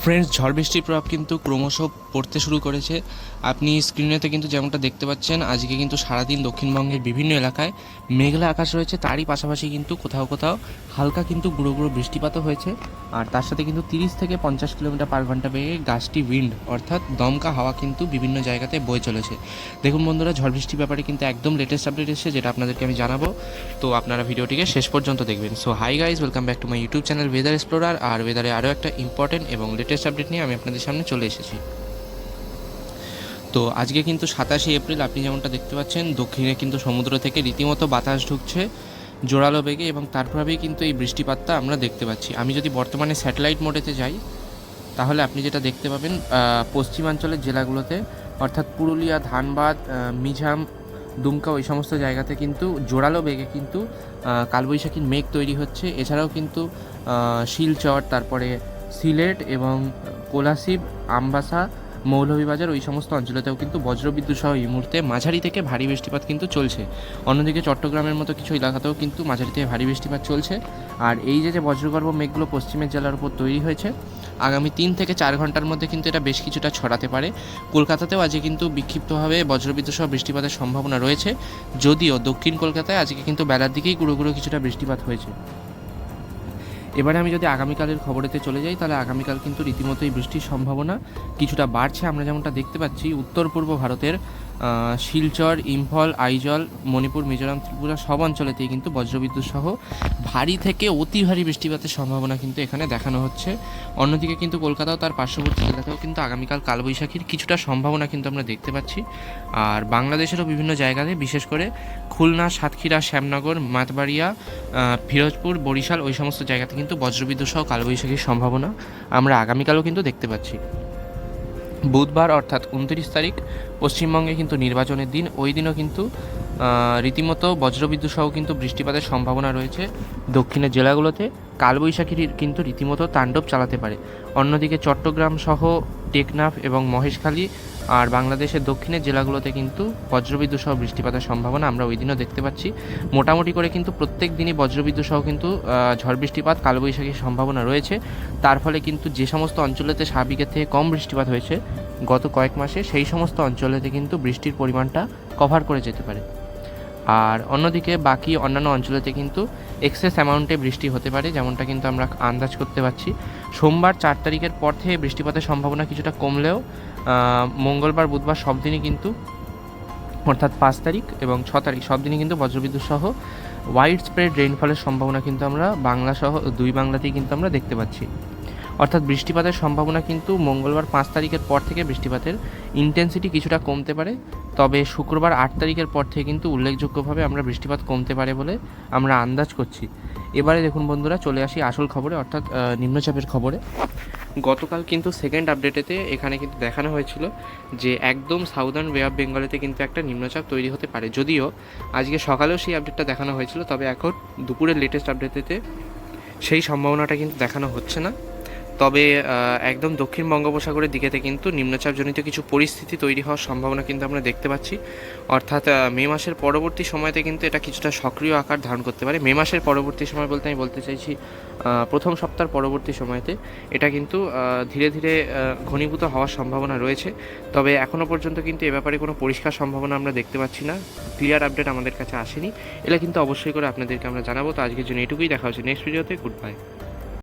Friends, ঝড় বৃষ্টির প্রভাব কিন্তু ক্রমশ পড়তে শুরু করেছে। আপনি স্ক্রিনেতে কিন্তু যেমনটা দেখতে পাচ্ছেন, আজকে কিন্তু সারাদিন দক্ষিণবঙ্গের বিভিন্ন এলাকায় মেঘলা আকাশ রয়েছে। তারই পাশাপাশি কিন্তু কোথাও কোথাও হালকা কিন্তু গুঁড়ো গুঁড়ো বৃষ্টিপাতও হয়েছে। আর তার সাথে কিন্তু 30 থেকে 50 কিলোমিটার পার ঘন্টা বেগে গাছটি উইন্ড অর্থাৎ দমকা হাওয়া কিন্তু বিভিন্ন জায়গাতে বয়ে চলেছে। দেখুন বন্ধুরা, ঝড় বৃষ্টির ব্যাপারে কিন্তু একদম লেটেস্ট আপডেট এসেছে, যেটা আপনাদেরকে আমি জানাবো। তো আপনারা ভিডিওটিকে শেষ পর্যন্ত দেখবেন। So hi guys, welcome back to my YouTube channel Weather Explorer. আর ওয়েদারে আরও একটা ইম্পর্টেন্ট এবং লেটেস্ট আপডেট নিয়ে আমি আপনাদের সামনে চলে এসেছি। তো আজকে কিন্তু 27 এপ্রিল, আপনি যেমনটা দেখতে পাচ্ছেন, দক্ষিণে কিন্তু সমুদ্র থেকে রীতিমতো বাতাস ঢুকছে জোরালো বেগে, এবং তার প্রভাবেই কিন্তু এই বৃষ্টিপাতটা আমরা দেখতে পাচ্ছি। আমি যদি বর্তমানে স্যাটেলাইট মোডেতে যাই, তাহলে আপনি যেটা দেখতে পাবেন, পশ্চিমাঞ্চলের জেলাগুলোতে অর্থাৎ পুরুলিয়া, ধানবাদ, মিঝাম, দুমকা, ওই সমস্ত জায়গাতে কিন্তু জোরালো বেগে কিন্তু কালবৈশাখীর মেঘ তৈরি হচ্ছে। এছাড়াও কিন্তু শিলচর, তারপরে সিলেট এবং কোলাশিব, আমবাসা, মৌলভীবাজার, ওই সমস্ত অঞ্চলেতেও কিন্তু বজ্রবিদ্যুৎ সহ এই মুহূর্তে মাঝারি থেকে ভারী বৃষ্টিপাত কিন্তু চলছে। অন্যদিকে চট্টগ্রামের মতো কিছু এলাকাতেও কিন্তু মাঝারি থেকে ভারী বৃষ্টিপাত চলছে। আর এই যে বজ্রগর্ভ মেঘগুলো পশ্চিমের জেলার উপর তৈরি হয়েছে, আগামী 3 থেকে 4 ঘন্টার মধ্যে কিন্তু এটা বেশ কিছুটা ছড়াতে পারে। কলকাতাতেও আজকে কিন্তু বিক্ষিপ্তভাবে বজ্রবিদ্যুৎ সহ বৃষ্টিপাতের সম্ভাবনা রয়েছে, যদিও দক্ষিণ কলকাতায় আজকে কিন্তু বেলার দিকেই গুঁড়ো গুঁড়ো কিছুটা বৃষ্টিপাত হয়েছে। এবারে আমি যদি আগামীকালের খবরেতে চলে যাই, তাহলে আগামীকাল কিন্তু রীতিমতোই বৃষ্টির সম্ভাবনা কিছুটা বাড়ছে। আমরা যেমনটা দেখতে পাচ্ছি, উত্তর পূর্ব ভারতের শিলচর, ইম্ফল, আইজল, মণিপুর, মিজোরাম, ত্রিপুরা সব অঞ্চলেতেই কিন্তু বজ্রবিদ্যুৎ সহ ভারী থেকে অতি ভারী বৃষ্টিপাতের সম্ভাবনা কিন্তু এখানে দেখানো হচ্ছে। অন্যদিকে কিন্তু কলকাতাও তার পার্শ্ববর্তী জেলাতেও কিন্তু আগামীকাল কালবৈশাখীর কিছুটা সম্ভাবনা কিন্তু আমরা দেখতে পাচ্ছি। আর বাংলাদেশেরও বিভিন্ন জায়গাতে, বিশেষ করে খুলনা, সাতক্ষীরা, শ্যামনগর, মাতবাড়িয়া, ফিরোজপুর, বরিশাল, ওই সমস্ত জায়গাতে কিন্তু বজ্রবিদ্যুৎ সহ কালবৈশাখীর সম্ভাবনা আমরা আগামীকালও কিন্তু দেখতে পাচ্ছি। বুধবার অর্থাৎ 29 তারিখ পশ্চিমবঙ্গে কিন্তু নির্বাচনের দিন। ওই দিনও কিন্তু রীতিমতো বজ্রবিদ্যুৎ সহ কিন্তু বৃষ্টিপাতের সম্ভাবনা রয়েছে। দক্ষিণের জেলাগুলোতে কালবৈশাখীর কিন্তু রীতিমতো তাণ্ডব চালাতে পারে। অন্যদিকে চট্টগ্রাম সহ টেকনাফ এবং মহেশখালী আর বাংলাদেশের দক্ষিণের জেলাগুলোতে কিন্তু বজ্রবিদ্যুৎ সহ বৃষ্টিপাতের সম্ভাবনা আমরা ওই দিনও দেখতে পাচ্ছি। মোটামুটি করে কিন্তু প্রত্যেক দিনই বজ্রবিদ্যুৎ সহ কিন্তু ঝড় বৃষ্টিপাত, কালবৈশাখীর সম্ভাবনা রয়েছে। তার ফলে কিন্তু যে সমস্ত অঞ্চলেতে স্বাভাবিকের থেকে কম বৃষ্টিপাত হয়েছে গত কয়েক মাসে, সেই সমস্ত অঞ্চলেতে কিন্তু বৃষ্টির পরিমাণটা কভার করে যেতে পারে। আর অন্যদিকে বাকি অন্যান্য অঞ্চলেতে কিন্তু এক্সেস অ্যামাউন্টে বৃষ্টি হতে পারে, যেমনটা কিন্তু আমরা আন্দাজ করতে পারছি। সোমবার 4 তারিখের পর থেকে বৃষ্টিপাতের সম্ভাবনা কিছুটা কমলেও মঙ্গলবার, বুধবার সব দিনই কিন্তু, অর্থাৎ 5 তারিখ এবং 6 তারিখ সব দিনই কিন্তু বজ্রবিদ্যুৎ সহ ওয়াইড স্প্রেড রেইনফলের সম্ভাবনা কিন্তু আমরা বাংলা সহ 2 বাংলাতেই কিন্তু আমরা দেখতে পাচ্ছি। অর্থাৎ বৃষ্টিপাতের সম্ভাবনা কিন্তু মঙ্গলবার 5 তারিখের পর থেকে বৃষ্টিপাতের ইন্টেন্সিটি কিছুটা কমতে পারে। তবে শুক্রবার 8 তারিখের পর থেকে কিন্তু উল্লেখযোগ্যভাবে আমরা বৃষ্টিপাত কমতে পারে বলে আমরা আন্দাজ করছি। এবারে দেখুন বন্ধুরা, চলে আসি আসল খবরে, অর্থাৎ নিম্নচাপের খবরে। গতকাল কিন্তু সেকেন্ড আপডেটেতে এখানে কিন্তু দেখানো হয়েছিল যে একদম সাউদার্ন বে অফ বেঙ্গলেতে কিন্তু একটা নিম্নচাপ তৈরি হতে পারে। যদিও আজকে সকালেও সেই আপডেটটা দেখানো হয়েছিল, তবে এখন দুপুরের লেটেস্ট আপডেটেতে সেই সম্ভাবনাটা কিন্তু দেখানো হচ্ছে না। তবে একদম দক্ষিণ বঙ্গোপসাগরের দিকেতে কিন্তু নিম্নচাপজনিত কিছু পরিস্থিতি তৈরি হওয়ার সম্ভাবনা কিন্তু আমরা দেখতে পাচ্ছি। অর্থাৎ মে মাসের পরবর্তী সময়তে কিন্তু এটা কিছুটা সক্রিয় আকার ধারণ করতে পারে। মে মাসের পরবর্তী সময় বলতে আমি বলতে চাইছি প্রথম সপ্তাহের পরবর্তী সময়তে এটা কিন্তু ধীরে ধীরে ঘনীভূত হওয়ার সম্ভাবনা রয়েছে। তবে এখনও পর্যন্ত কিন্তু এ ব্যাপারে কোনো পরিষ্কার সম্ভাবনা আমরা দেখতে পাচ্ছি না, ক্লিয়ার আপডেট আমাদের কাছে আসেনি। এটা কিন্তু অবশ্যই করে আপনাদেরকে আমরা জানাবো। তো আজকের জন্য এটুকুই, দেখা হচ্ছে নেক্সট ভিডিওতে। Good bye.